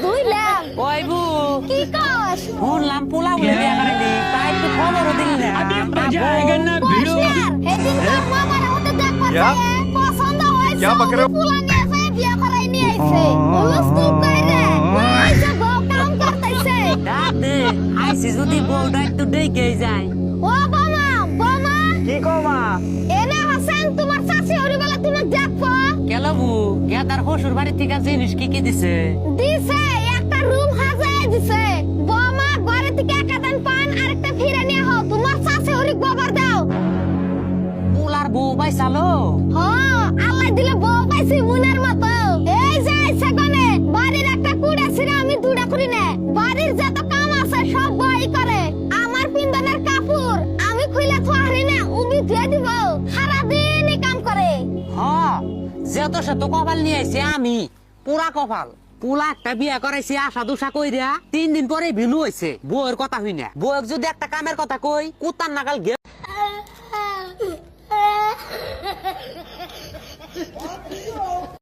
তুইলাম ওই বু কি কস শুনলাম পোলা বলে বিয়া করেনি তাই একটু খবরও দিলি না হেদিন তোর মামার হতে দেখবা क्या? পছন্দ হইছে क्या बक रहे हो? পোলা নিয়ে যায় বিয়া করাই নিয়ে আইছে হুলস্থুল কইরে ওই যে বউ কাম করতেছে দাদে আইসি যদি বউটা একটু ডেকে যায় ও বাবা বাবা কি কমা এনে হাসান তোমার চাচি হরিবেলা তুমি দেখো কেন বু গেদার হসুর বাড়ি থেকে জিনিস কি কি দিছে দিছে একটা রুম হাজায় দিছে বাবা ঘরে থেকে একাদান পান আরেকটা ফিরে নিয়ে হও তোমার চাচি হরি গোবর দাও পোলার বউ পাইছালো হ্যাঁ আল্লাহ দিলে বউ পাইছি মুনের মতো এই যে সেখানে বাড়ির একটা কুড়ে ছিল আমি দুটা করি না বাড়ির যত কাম আছে সব বই করে আমার পিন্দনের কাপড় আমি খুলে থারি না উমি ধুয়ে দিব সারা দিনই কাম করে হ যেত সে তো কপাল নিয়ে আইছে আমি পুরা কপাল পোলা একটা বিয়া করাইছি আশা দুশা কইরা 3 দিন পরে ভিনু হইছে বউয়ের কথা হই না বউয়ের যদি একটা কামের কথা কই কুত্তার নাগাল গে